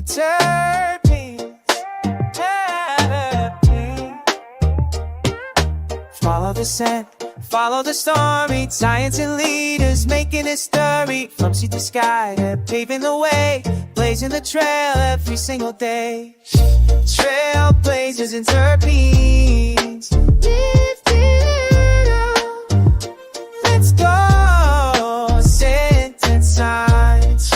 Terpenes, Terpenes. Follow the scent, follow the story. Science and leaders making history. From sea to sky, they're paving the way, blazing the trail every single day. Trailblazers and terpenes. Let's go, scent and science.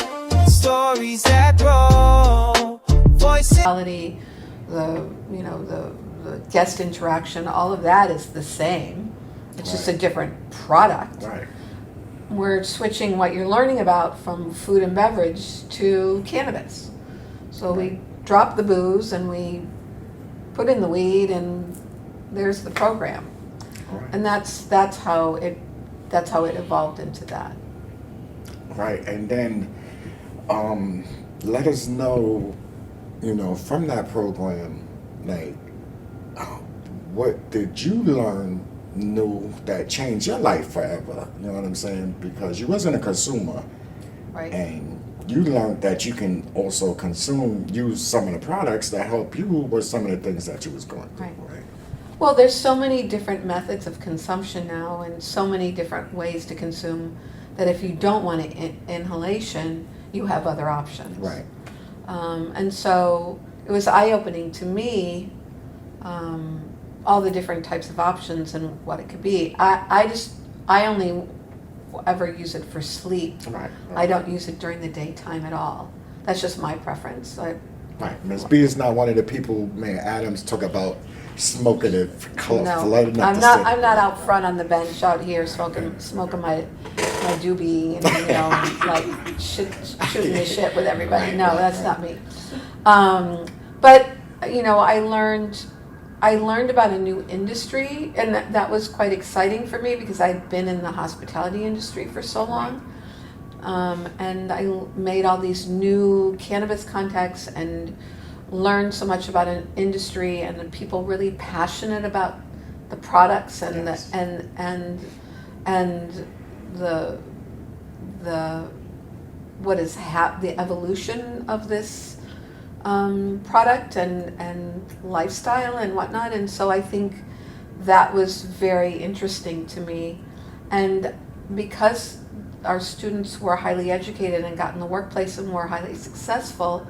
Stories that grow. Voices. The guest interaction, all of that is the same. It's just a different product. Right. We're switching what you're learning about from food and beverage to cannabis. So we drop the booze and we put in the weed, and there's the program. Right. And that's how it evolved into that. Right, and then let us know, from that program, like, what did you learn new that changed your life forever? You know what I'm saying? Because you wasn't a consumer, Right. and you learned that you can also use some of the products that help you with some of the things that you was going through. Right. Well, there's so many different methods of consumption now, and so many different ways to consume, that if you don't want inhalation, you have other options. Right. And so it was eye-opening to me, all the different types of options and what it could be. I only ever use it for sleep. Right. I don't use it during the daytime at all. That's just my preference. Right. Ms. B is not one of the people Mayor Adams talk about smoking it, flooding up I'm the not. city. I'm not out front on the bench out here smoking my doobie and like shooting the shit with everybody. No, that's not me. But I learned about a new industry, and that was quite exciting for me because I'd been in the hospitality industry for so long. And I made all these new cannabis contacts and learned so much about an industry and the people really passionate about the products and Yes. the evolution of this product and lifestyle and whatnot. And so I think that was very interesting to me. And because our students were highly educated and got in the workplace and were highly successful,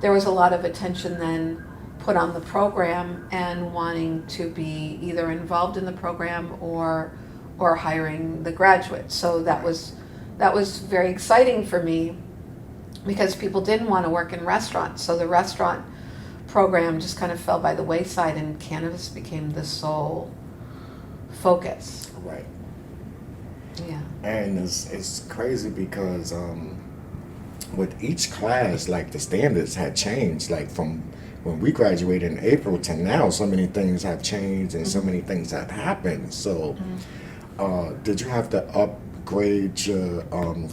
there was a lot of attention then put on the program and wanting to be either involved in the program or hiring the graduates. So that was very exciting for me because people didn't want to work in restaurants. So the restaurant program just kind of fell by the wayside, and cannabis became the sole focus. Right. Yeah. And it's crazy because with each class, like the standards had changed. Like from when we graduated in April to now, so many things have changed and so many things have happened. So did you have to upgrade your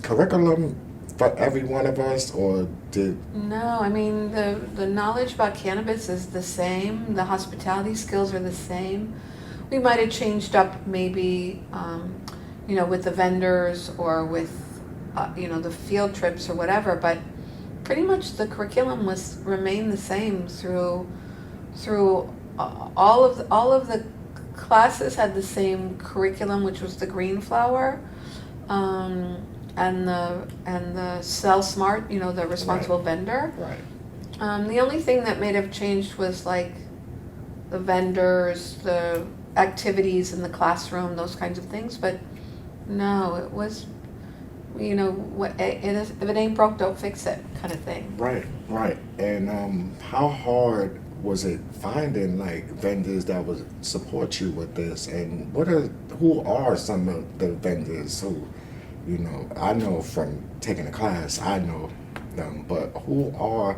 curriculum for every one of us, or did... No, I mean, the knowledge about cannabis is the same. The hospitality skills are the same. We might have changed up maybe, with the vendors or with, the field trips or whatever, but pretty much the curriculum remained the same through all of the classes had the same curriculum, which was the green flower, and the sell smart, the responsible vendor. Right. The only thing that may have changed was like the vendors, the activities in the classroom, those kinds of things. But no, it was, if it ain't broke, don't fix it, kind of thing. Right. And how hard was it finding like vendors that would support you with this? And who are some of the vendors who, I know from taking a class, I know them, but who are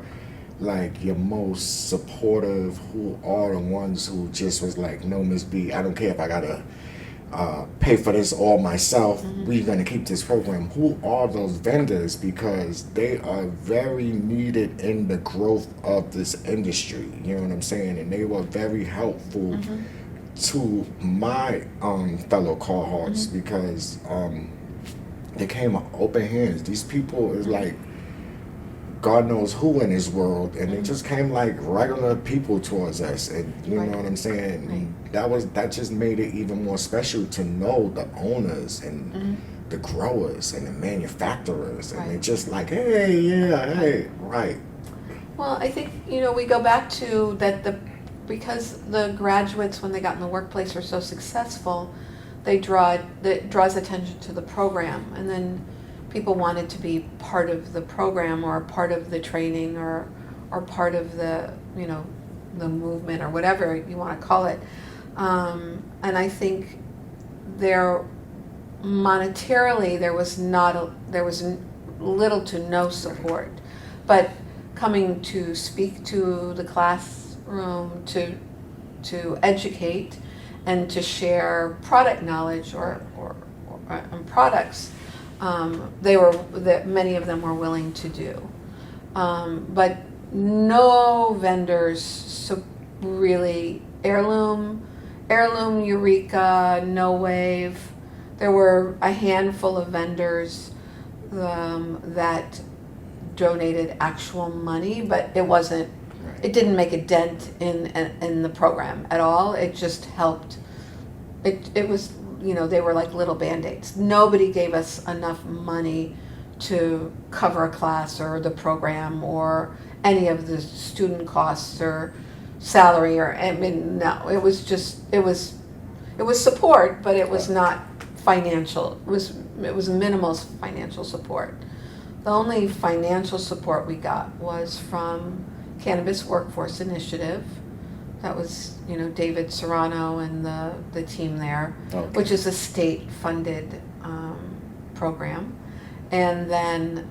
like your most supportive? Who are the ones who just was like, no, Miss B, I don't care if I gotta pay for this all myself. We're gonna keep this program. Who are those vendors? Because they are very needed in the growth of this industry. You know what I'm saying? And they were very helpful to my fellow cohorts because they came with open hands. These people is like God knows who in this world, and they just came like regular people towards us, and you Right. know what I'm saying. Right. That just made it even more special to know the owners and the growers and the manufacturers, and Right. they're just like, hey, yeah, hey, right, Well, I think, we go back to that because the graduates, when they got in the workplace, are so successful, that draws attention to the program. And then people wanted to be part of the program or part of the training or part of the, the movement or whatever you want to call it. And I think monetarily, there was little to no support. But coming to speak to the classroom, to educate, and to share product knowledge or products, many of them were willing to do. But no vendors really, Heirloom, Eureka, No Wave. There were a handful of vendors that donated actual money, but it didn't make a dent in the program at all. It just helped. It was, they were like little Band-Aids. Nobody gave us enough money to cover a class or the program or any of the student costs or salary no, it was support, but it was not financial. It was minimal financial support. The only financial support we got was from Cannabis Workforce Initiative. That was, David Serrano and the team there, which is a state-funded program. And then,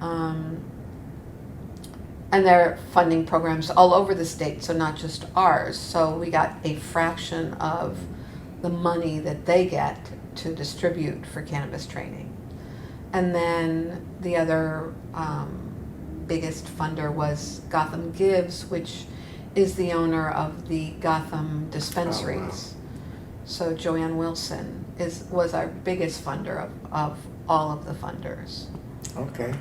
and they're funding programs all over the state, so not just ours. So we got a fraction of the money that they get to distribute for cannabis training. And then the other biggest funder was Gotham Gives, which is the owner of the Gotham dispensaries. So Joanne Wilson was our biggest funder of all of the funders. Okay.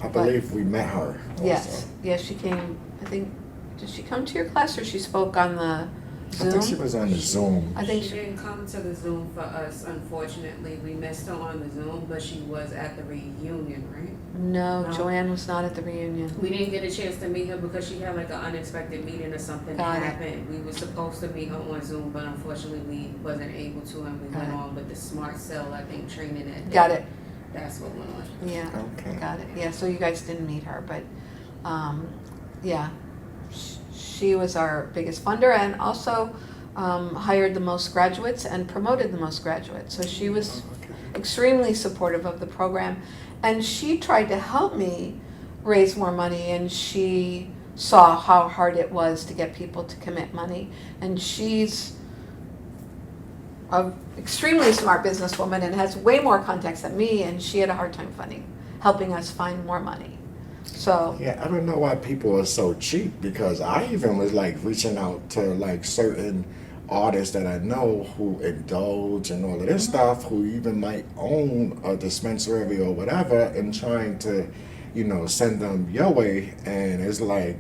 I believe we met her also. Yes, she came, I think, did she come to your class or she spoke on the Zoom? I think she was on the Zoom. I think she didn't come to the Zoom for us, unfortunately. We missed her on the Zoom, but she was at the reunion, right? No, Joanne was not at the reunion. We didn't get a chance to meet her because she had like an unexpected meeting or something that happened. We were supposed to meet her on Zoom, but unfortunately we wasn't able to, and we went on with the Smart Cell, I think, training that day. Got it. That's what went on. Yeah, Okay. got it. Yeah, so you guys didn't meet her, but yeah, she was our biggest funder and also hired the most graduates and promoted the most graduates. So she was extremely supportive of the program, and she tried to help me raise more money, and she saw how hard it was to get people to commit money, and she's an extremely smart businesswoman and has way more contacts than me, and she had a hard time helping us find more money. So yeah, I don't know why people are so cheap, because I even was like reaching out to like certain artists that I know who indulge and all of this stuff, who even might own a dispensary or whatever, and trying to, send them your way. And it's like,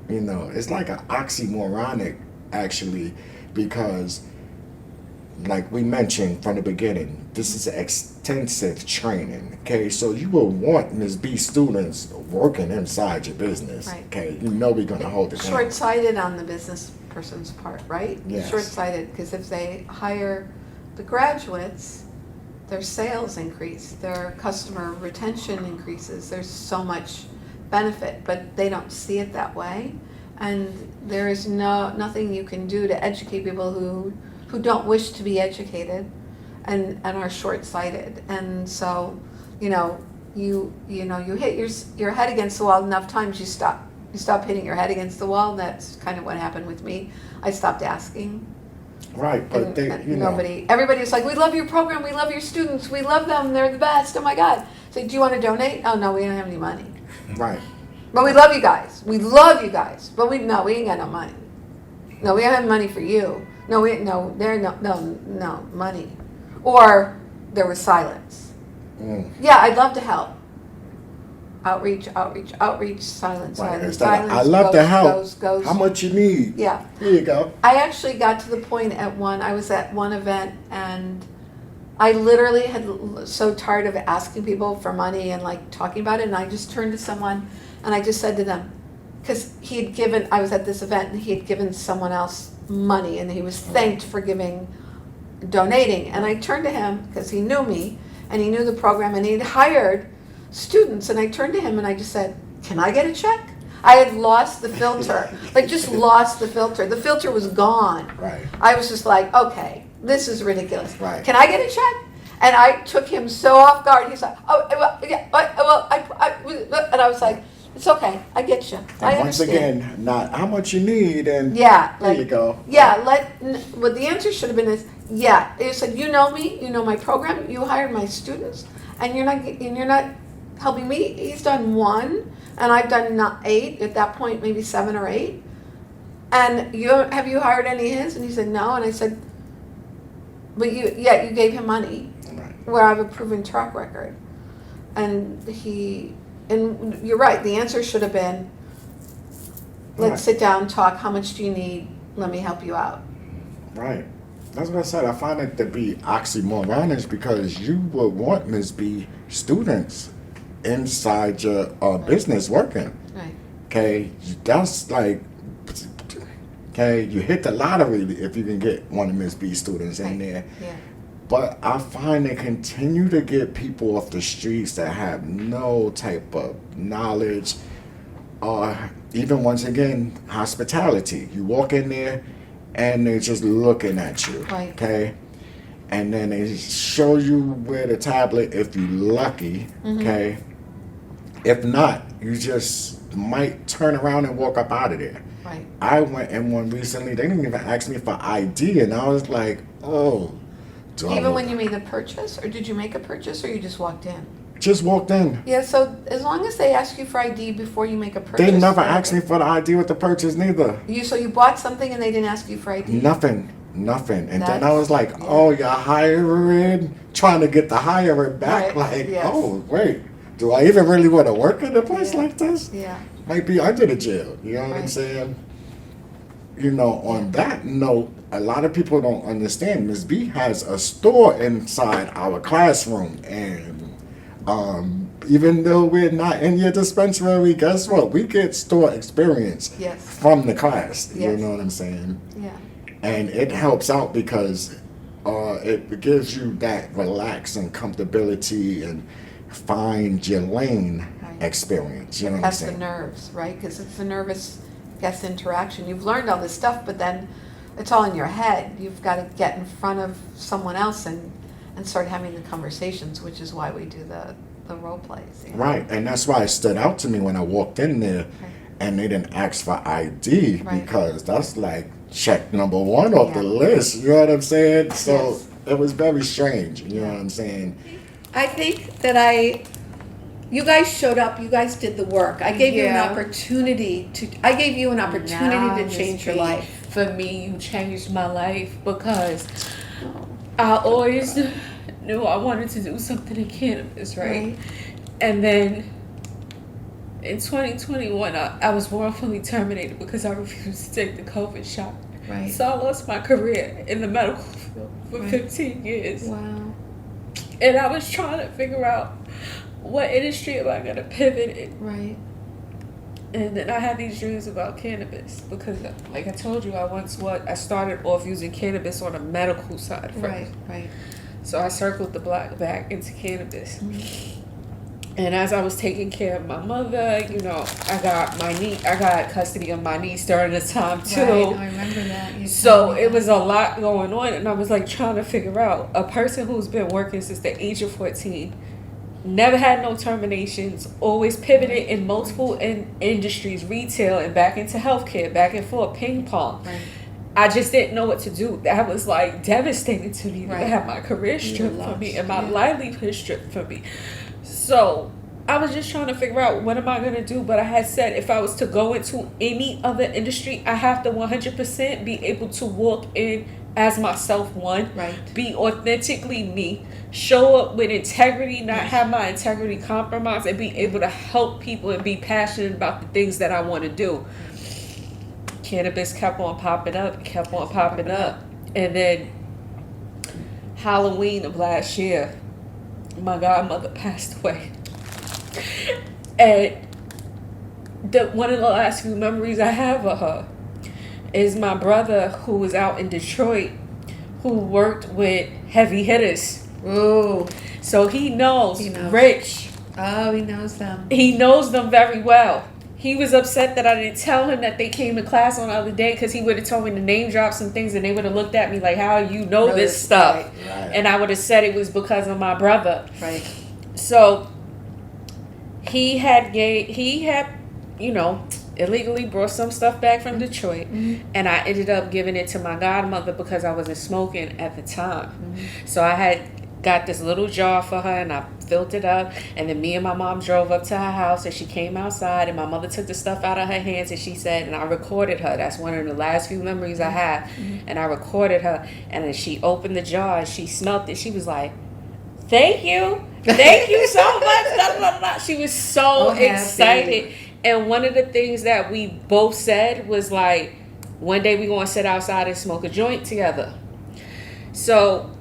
it's like an oxymoronic actually, because like we mentioned from the beginning, this is extensive training, okay? So you will want Ms. B students working inside your business, Right. okay? We're going to hold it down. short-sighted on the business person's part, right? Yes. Short-sighted, because if they hire the graduates, their sales increase, their customer retention increases. There's so much benefit, but they don't see it that way. And there is nothing you can do to educate people who don't wish to be educated and are short-sighted. And so, you hit your head against the wall enough times, you stop hitting your head against the wall. That's kind of what happened with me. I stopped asking. Right, but Everybody's like, we love your program, we love your students, we love them, they're the best, oh my God. So do you want to donate? Oh no, we don't have any money. Right. But we love you guys, but we ain't got no money. No, we don't have money for you. No money. Or there was silence. Yeah, I'd love to help. Outreach, silence. Right. Silence, Instead of, silence, I love to help. goes. How much you need? Yeah. Here you go. I actually got to the point I was at one event, and I literally had so tired of asking people for money and like talking about it, and I just turned to someone and I just said to them, because I was at this event and he had given someone else money and he was thanked for donating, and I turned to him because he knew me and he knew the program and he'd hired students, and I turned to him and I just said, can I get a check? I had lost the filter, like just lost the filter. The filter was gone. Right. I was just like, okay, this is ridiculous. Right. Can I get a check? And I took him so off guard. He's like, oh, well, yeah, well, and I was like, it's okay, I get you. I And once understand. again, not how much you need, and Yeah, there like, you go. yeah, what the answer should have been is, yeah. You said, you know me, you know my program, you hired my students, and you're not helping me. He's done one, and I've done not 8 at that point, maybe 7 or 8. And have you hired any of his? And he said no, and I said, but you gave him money, Right. where I have a proven track record, and you're right. The answer should have been, let's Right. sit down, talk. How much do you need? Let me help you out. Right. That's what I said. I find it to be oxymoronish because you would want Ms. B students inside your business working. Right. Okay, that's like, okay, you hit the lottery if you can get one of Ms. B students in Right. there. Yeah. But I find they continue to get people off the streets that have no type of knowledge, or even once again, hospitality. You walk in there and they're just looking at you. Right. Okay? And then they show you where the tablet if you're lucky. Okay? If not, you just might turn around and walk up out of there. Right. I went in one recently, they didn't even ask me for ID, and I was like, oh. do I Even look- when you made the purchase, or did you make a purchase, or you just walked in? Just walked in. Yeah. So as long as they ask you for ID before you make a purchase, They never they're asked me okay. for the ID with the purchase neither. So you bought something and they didn't ask you for ID. Nothing. And then I That's- was like, yeah. oh, you're hiring, trying to get the hirer back. Right, Like, yes. oh, wait, do I even really want to work in a place Yeah. like this? Yeah. Might be under the jail. You know what I'm Right. saying? You know, on that note, a lot of people don't understand. Ms. B has a store inside our classroom, and even though we're not in your dispensary, guess what? We get store experience Yes. from the class. You Yes. know what I'm saying? Yeah. And it helps out because it gives you that relaxing comfortability and find your lane Right. experience. You know what I'm That's the saying? nerves, right? Because it's a nervous guest interaction. You've learned all this stuff, but then it's all in your head. You've got to get in front of someone else and start having the conversations, which is why we do the role plays. You know? Right, and that's why it stood out to me when I walked in there and they didn't ask for ID Right. because that's like check number 1 off the Yeah. list. You know what I'm saying? So Yes. it was very strange. You know Yeah. what I'm saying? I think that you guys showed up, you guys did the work. I gave you an Yeah. opportunity to change your life. For me, you changed my life because I always knew I wanted to do something in cannabis, right? And then in 2021, I was wrongfully terminated because I refused to take the COVID shot. Right. So I lost my career in the medical field for Right. 15 years. Wow. And I was trying to figure out what industry am I going to pivot in. Right. And then I had these dreams about cannabis because, like I told you, I started off using cannabis on a medical side first. Right. Right. So I circled the block back into cannabis. And as I was taking care of my mother, you know, I got custody of my niece during the time too. Right. I remember that. You So told me it that. was a lot going on, and I was like trying to figure out a person who's been working since the age of 14, never had no terminations, always pivoted in multiple industries, retail and back into healthcare, back and forth, ping pong. Right. I just didn't know what to do. That was like devastating to me to Right. have my career You stripped from lost, me and my yeah. livelihood stripped from me. So I was just trying to figure out what am I going to do. But I had said if I was to go into any other industry, I have to 100% be able to walk in as myself, one, Right. be authentically me, show up with integrity, not have my integrity compromised, and be able to help people and be passionate about the things that I want to do. Cannabis kept on popping up, and then Halloween of last year, my godmother passed away, and one of the last few memories I have of her is my brother, who was out in Detroit, who worked with heavy hitters. Ooh. So he knows, Rich. Oh, he knows them. He knows them very well. He was upset that I didn't tell him that they came to class on the other day, because he would have told me to name drop some things, and they would have looked at me like, how you know this stuff? Right. And I would have said it was because of my brother. Right. So he had, illegally brought some stuff back from Detroit, and I ended up giving it to my godmother because I wasn't smoking at the time. So I had got this little jar for her, and I filled it up, and then me and my mom drove up to her house, and she came outside, and my mother took the stuff out of her hands, and she said, and I recorded her, that's one of the last few memories I have, and I recorded her, and then she opened the jar, and she smelled it, she was like, thank you so much, blah, blah, blah. She was so excited. And one of the things that we both said was like, one day we gonna sit outside and smoke a joint together. So,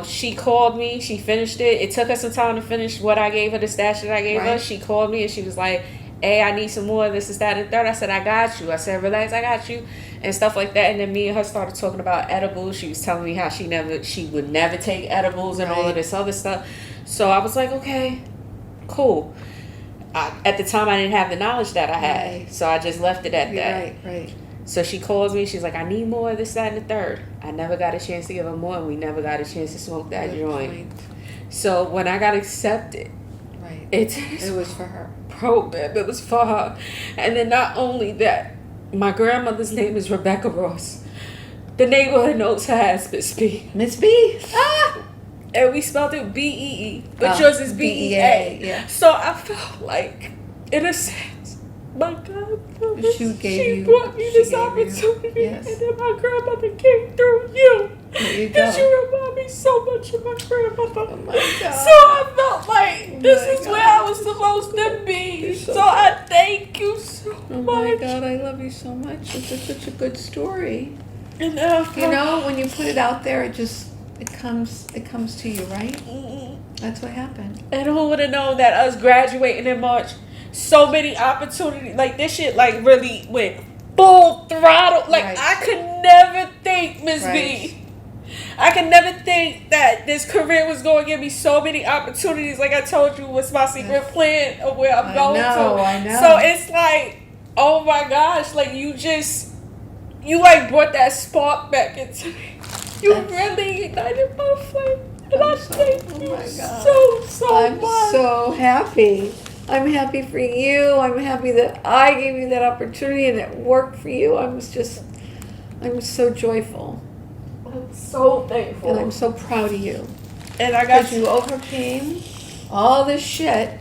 she called me, she finished it. It took her some time to finish what I gave her, the stash that I gave her. She called me and she was like, hey, I need some more, this, that, and third. I said, I got you. I said, relax, I got you. And stuff like that. And then me and her started talking about edibles. She was telling me how she would never take edibles and all of this other stuff. So I was like, okay, cool. At the time, I didn't have the knowledge that I had. So I just left it at that. Right. So she calls me. She's like, I need more of this, that, and the third. I never got a chance to give her more, and we never got a chance to smoke that joint. So when I got accepted, it was for her. Program. It was for her. And then not only that, my grandmother's name is Rebecca Ross. The neighborhood knows her as Miss B. Miss B. And we spelled it B-E-E, but yours is B-E-A. Yeah. So I felt like, in a sense, my godmother, she brought me this opportunity, yes. and then my grandmother came through you. There you go. Because you remind me so much of my grandmother. Oh my God. So I felt like this is where I was supposed to be. So I thank you so much. Oh my God, I love you so much. It's just such a good story. And when you put it out there, it comes to you, right? That's what happened. And who would have known that us graduating in March, so many opportunities, like this shit like really went full throttle. Like I could never think, Miss B. I could never think that this career was going to give me so many opportunities. Like I told you, was my secret plan of where I'm going to. I know. So it's like, oh my gosh, like you like brought that spark back into me. You really ignited my flame. And I thank you so I'm much. so happy. I'm happy for you. I'm happy that I gave you that opportunity and it worked for you. I'm so joyful. I'm so thankful. And I'm so proud of you. And I got you overcame all this shit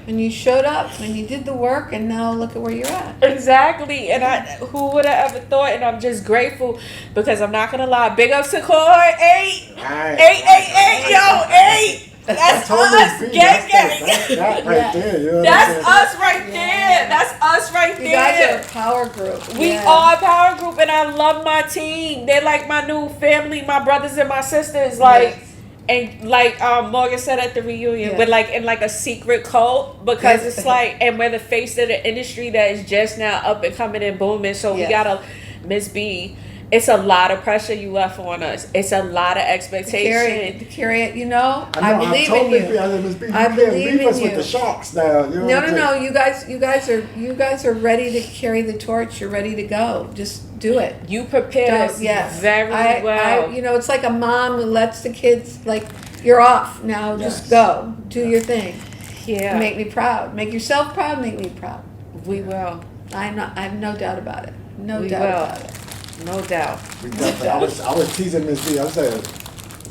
and you showed up and you did the work and now look at where you're at. Exactly. And who would have ever thought? And I'm just grateful because I'm not going to lie. Big ups to Core 8. 8. Yo, 8. That's us, gang. That right there. That's us right there. That's us right there. You guys are a power group. We are a power group, and I love my team. They're like my new family, my brothers and my sisters. Like, and like Morgan said at the reunion, we're like in like a secret cult because it's like, and we're the face of the industry that is just now up and coming and booming. So we gotta, Miss B. It's a lot of pressure you left on us. It's a lot of expectation. To carry it, I believe in you. I believe in you. With the sharks now. No. You guys are ready to carry the torch. You're ready to go. Just do it. You prepared us very well. It's like a mom who lets the kids you're off now. Just go. Do your thing. Yeah. Make me proud. Make yourself proud. Make me proud. We will. I have no doubt about it. No doubt about it. No doubt. I was teasing Miss B. I said,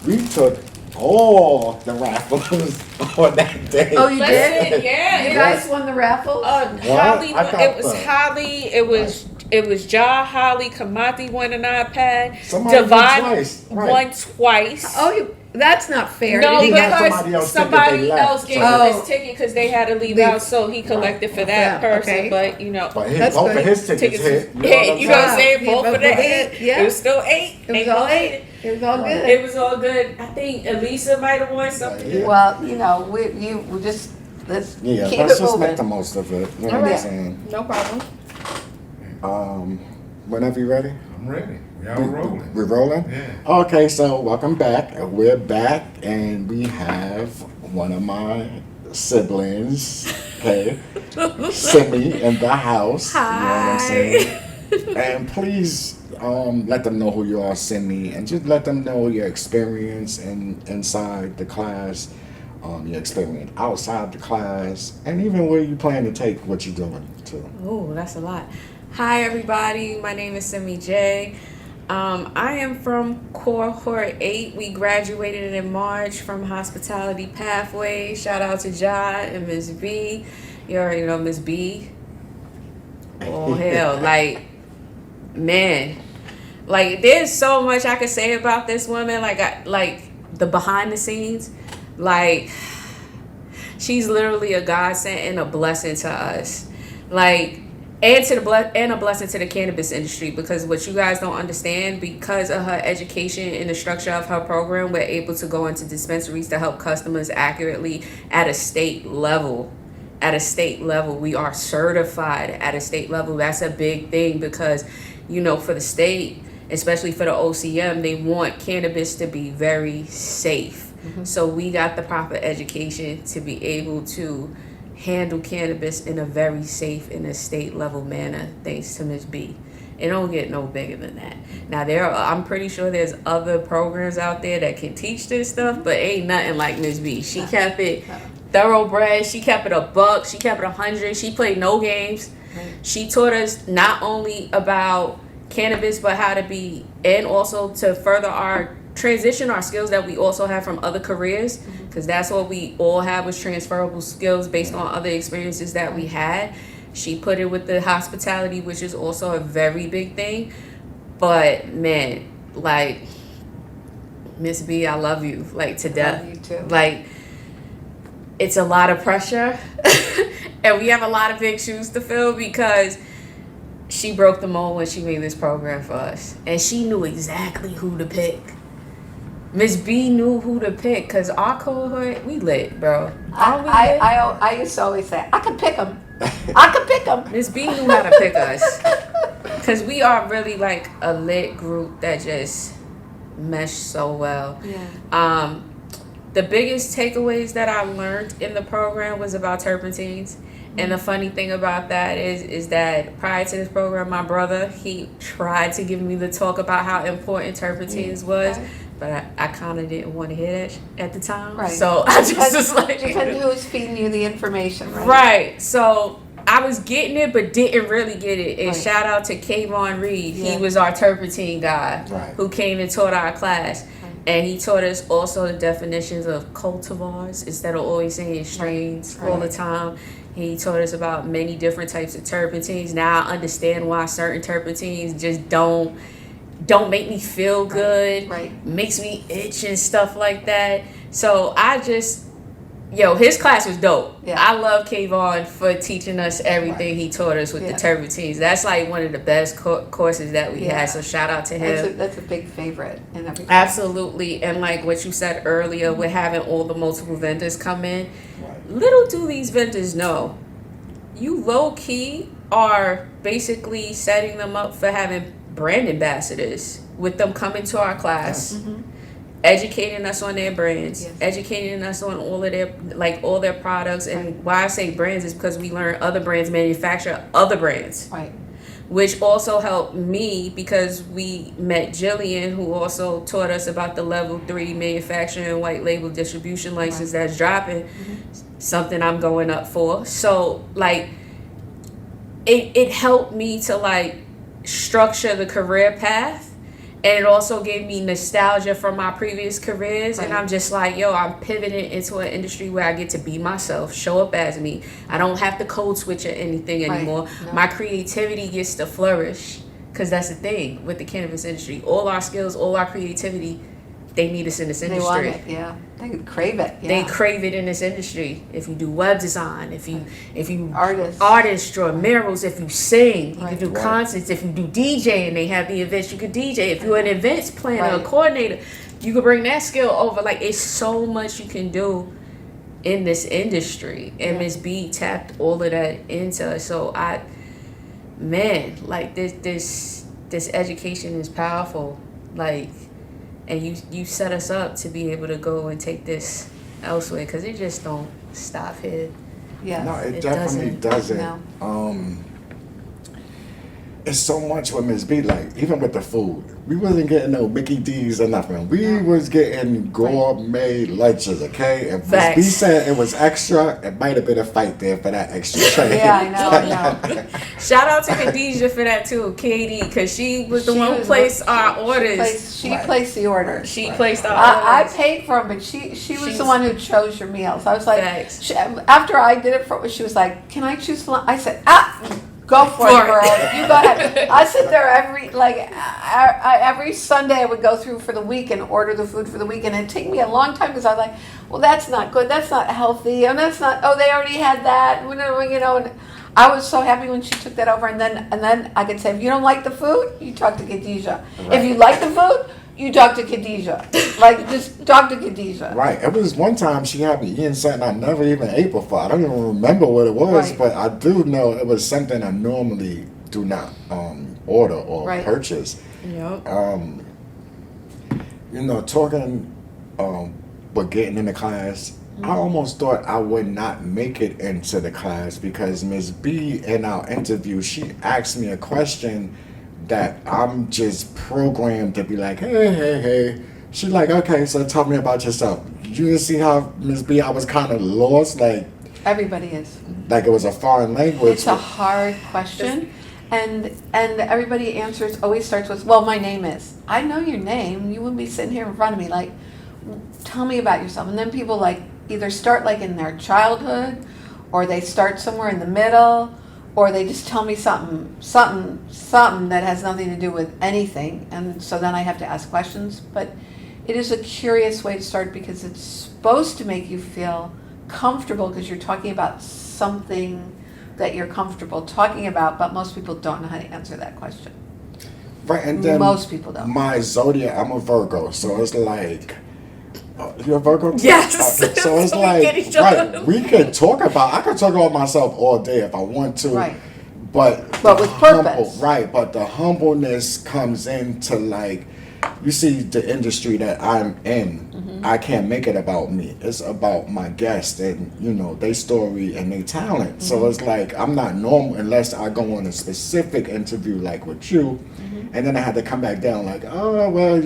we took all the raffles on that day. Oh, you did? Yeah. You guys won the raffles? Holly. It was Holly. It was It was Ja, Holly, Kamati won an iPad. Somebody won Divine twice, right. won twice. Oh, that's not fair. No, He had because somebody else gave ticket, him they his ticket because they had to leave Leave. out, so he collected for that Yeah, person. okay. But you know, But That's both good. of his tickets hit. You know what I'm you know what I'm saying? saying? Both Yeah, of the both 8. yeah. It was still 8. It was Ain't all gonna 8. It was all good. It was all good. I think Elisa might have won something. Yeah. Well, you know, we just let's Yeah, keep let's it just moving. make the most of it. You know All what I'm right. saying? No problem. Whenever you're ready. I'm ready. Y'all rolling. We're rolling? Yeah. Okay, so welcome back. We're back, and we have one of my siblings, okay, Simi, in the house. You know what I'm saying? And please let them know who you are, Simi, and just let them know your experience inside the class, your experience outside the class, and even where you plan to take what you're doing, too. Oh, that's a lot. Hi, everybody. My name is Simi J. I am from Cohort 8. We graduated in March from Hospitality Pathway. Shout out to Ja and Miss B. You already know Miss B. Oh, hell. Like, man. Like, there's so much I could say about this woman. Like the behind the scenes. Like, she's literally a godsend and a blessing to us. Like, and a blessing to the cannabis industry, because what you guys don't understand, because of her education and the structure of her program, we're able to go into dispensaries to help customers accurately at a state level. At a state level, we are certified at a state level. That's a big thing because, you know, for the state, especially for the OCM, they want cannabis to be very safe. Mm-hmm. So we got the proper education to be able to handle cannabis in a very safe, in a state level manner, thanks to Ms. B. It don't get no bigger than that. Now I'm pretty sure there's other programs out there that can teach this stuff, but ain't nothing like Ms. B. She kept it thoroughbred. She kept it $1. She kept it 100. She played no games. Right. She taught us not only about cannabis, but how to be, and also to further our transition our skills that we also have from other careers, because that's what we all have, was transferable skills based on other experiences that we had. She put it with the hospitality, which is also a very big thing. But man, like, Miss B, I love you like to death. Love you too. Like, it's a lot of pressure and we have a lot of big shoes to fill, because she broke the mold when she made this program for us, and she knew exactly who to pick. Miss B knew who to pick, because our cohort, we lit, bro. I used to always say, I could pick them. I could pick them. Miss B knew how to pick us, because we are really like a lit group that just mesh so well. Yeah. The biggest takeaways that I learned in the program was about terpenes. And the funny thing about that is that prior to this program, my brother, he tried to give me the talk about how important terpenes was. Okay. But I kind of didn't want to hear that at the time. Right. So I just was like... Depends who's feeding you the information, right? Right. So I was getting it, but didn't really get it. And Right. shout out to Kayvon Reed. Yeah. He was our terpene guy, Right. who came and taught our class. And he taught us also the definitions of cultivars instead of always saying strains Right. all the time. He taught us about many different types of terpenes. Now I understand why certain terpenes just don't make me feel good. Right. Makes me itch and stuff like that. So I just, his class was dope. Yeah. I love Kayvon for teaching us everything he taught us with the terpenes. That's like one of the best courses that we had. So shout out to him. That's a big favorite in everything. Absolutely. And like what you said earlier, with having all the multiple vendors come in, Right. little do these vendors know, you low key are basically setting them up for having brand ambassadors with them coming to our class. Yes. Mm-hmm. Educating us on their brands, Yes. educating us on all their products. And why I say brands is because we learn other brands manufacture other brands, Right. which also helped me because we met Jillian, who also taught us about the level 3 manufacturing and white label distribution license that's dropping, something I'm going up for. So like it helped me to like structure the career path And it also gave me nostalgia from my previous careers. And Right. I'm just like, yo, I'm pivoting into an industry where I get to be myself, show up as me. I don't have to code switch or anything Right. anymore. No. My creativity gets to flourish. Because that's the thing with the cannabis industry. All our skills, all our creativity, they need us in this They industry. want it, yeah. They crave it, yeah. They crave it in this industry. If you do web design, if you Artists. draw murals, if you sing, you Right. can do Right. concerts. If you do DJing, they have the events you could DJ. If you're an events planner, a Right. coordinator, you could bring that skill over. Like, it's so much you can do in this industry, and Yeah. Miss B tapped all of that into us. So like this education is powerful. Like. And you set us up to be able to go and take this elsewhere, because it just don't stop here. Yes. No, it It definitely doesn't. No. It's so much with Miss B. Like, even with the food, we wasn't getting no Mickey D's or nothing. We was getting gourmet lunches. Okay, if Miss B Facts. said it was extra, it might have been a fight there for that extra tray. Yeah, I know. Shout out to Khadijah for that too, KD, because she was the She one who was placed the- our orders. She Right. placed the order. She placed our I orders. paid for them, but she was She's- the one who chose your meals. I was like, Facts. after I did it for, she was like, "Can I choose lunch?" I said, go for it, For it. girl. You go ahead. I sit there every Sunday. I would go through for the week and order the food for the week, and it'd take me a long time because I was like, "Well, that's not good. That's not healthy, and that's not. Oh, they already had that. You know." And I was so happy when she took that over, and then I could say, if you don't like the food, you talk to Khadijah. If you like the food, you talk to Khadijah. Like, just talk to Khadijah. Right. It was one time she had me eating something I never even ate before. I don't even remember what it was, Right. but I do know it was something I normally do not order or Right. purchase. Yep. Talking, but getting into class, I almost thought I would not make it into the class because Miss B in our interview, she asked me a question that I'm just programmed to be like, hey. She like, okay, so tell me about yourself. You didn't see how Miss B, I was kind of lost, like Everybody is. it was a foreign language. It's a hard question, and everybody answers always starts with, "Well, my name is." I know your name. You wouldn't be sitting here in front of me like, "Tell me about yourself." And then people like either start like in their childhood, or they start somewhere in the middle, or they just tell me something that has nothing to do with anything, and so then I have to ask questions. But it is a curious way to start because it's supposed to make you feel comfortable because you're talking about something that you're comfortable talking about, but most people don't know how to answer that question. Right, and then Most people don't. My zodiac, I'm a Virgo, so it's like, you're a Virgo too? Yes. So it's So we like, get each other. right, we could talk about, I could talk about myself all day if I want to. Right. But But the with purpose. Right, but the humbleness comes into like, you see the industry that I'm in, I can't make it about me. It's about my guests and, their story and their talent. So it's like, I'm not normal unless I go on a specific interview like with you. And then I had to come back down like, oh, well,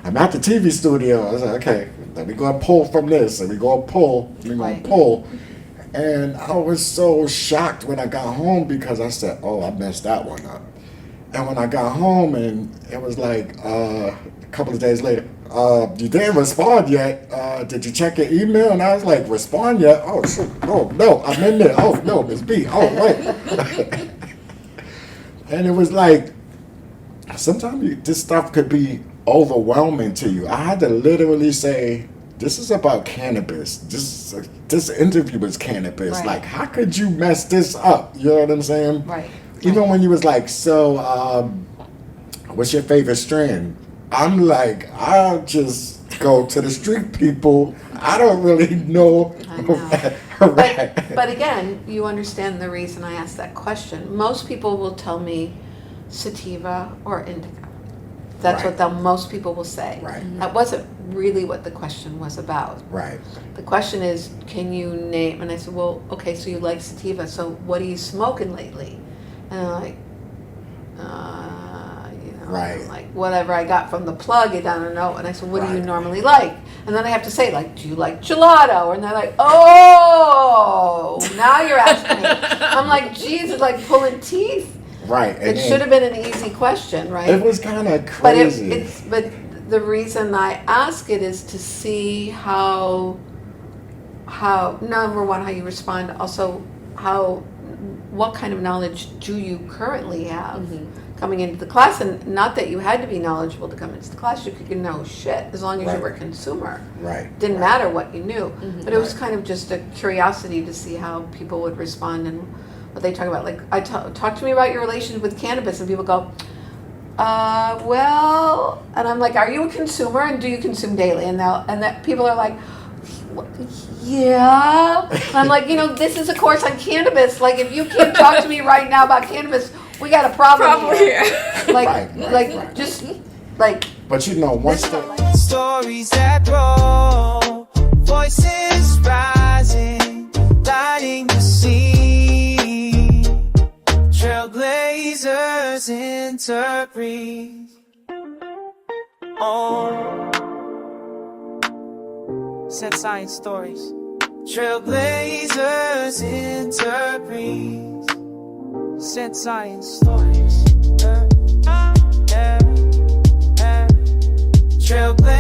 I'm at the TV studio. I was like, okay, let me go and pull from this. Let me go and pull. Let me go and Right. pull. And I was so shocked when I got home because I said, oh, I messed that one up. And when I got home and it was like a couple of days later, you didn't respond yet. Did you check your email? And I was like, respond yet? Oh, shit. Oh, no, I'm in there. Oh, no, Miss B. Oh, wait. And it was like, sometimes this stuff could be overwhelming to you. I had to literally say, this is about cannabis. This interview is cannabis. Right. Like, how could you mess this up? You know what I'm saying? Right. Even when you was like, so, what's your favorite strain? I'm like, I'll just go to the street people. I don't really know. I know. Right. But again, you understand the reason I asked that question. Most people will tell me sativa or indica. That's Right. what most people will say. Right. That wasn't really what the question was about. Right. The question is, can you name? And I said, well, okay, so you like sativa. So what are you smoking lately? And they're like, Right. like whatever I got from the plug, I don't know. And I said, what do you Right. normally like? And then I have to say, like, do you like gelato? And they're like, oh, now you're asking me. I'm like, Jesus, like pulling teeth. Right. And It then should have been an easy question, right? It was kind of But crazy. but the reason I ask it is to see how number one, how you respond, also what kind of knowledge do you currently have coming into the class, and not that you had to be knowledgeable to come into the class. You could know shit as long as Right. you were a consumer. Right. Didn't matter what you knew, but it was Right. kind of just a curiosity to see how people would respond and what they talk about. Like, talk to me about your relationship with cannabis, and people go, well, and I'm like, are you a consumer, and do you consume daily? And that people are like, yeah. And I'm like, this is a course on cannabis. Like, if you can't talk to me right now about cannabis, we got a problem here. Like, Right. just like. But once the Stories that roll, voices rising, lighting the scene. Trailblazers in Terpenes. Oh, said science stories. Trailblazers in Terpenes. Said science stories. Trailblazers.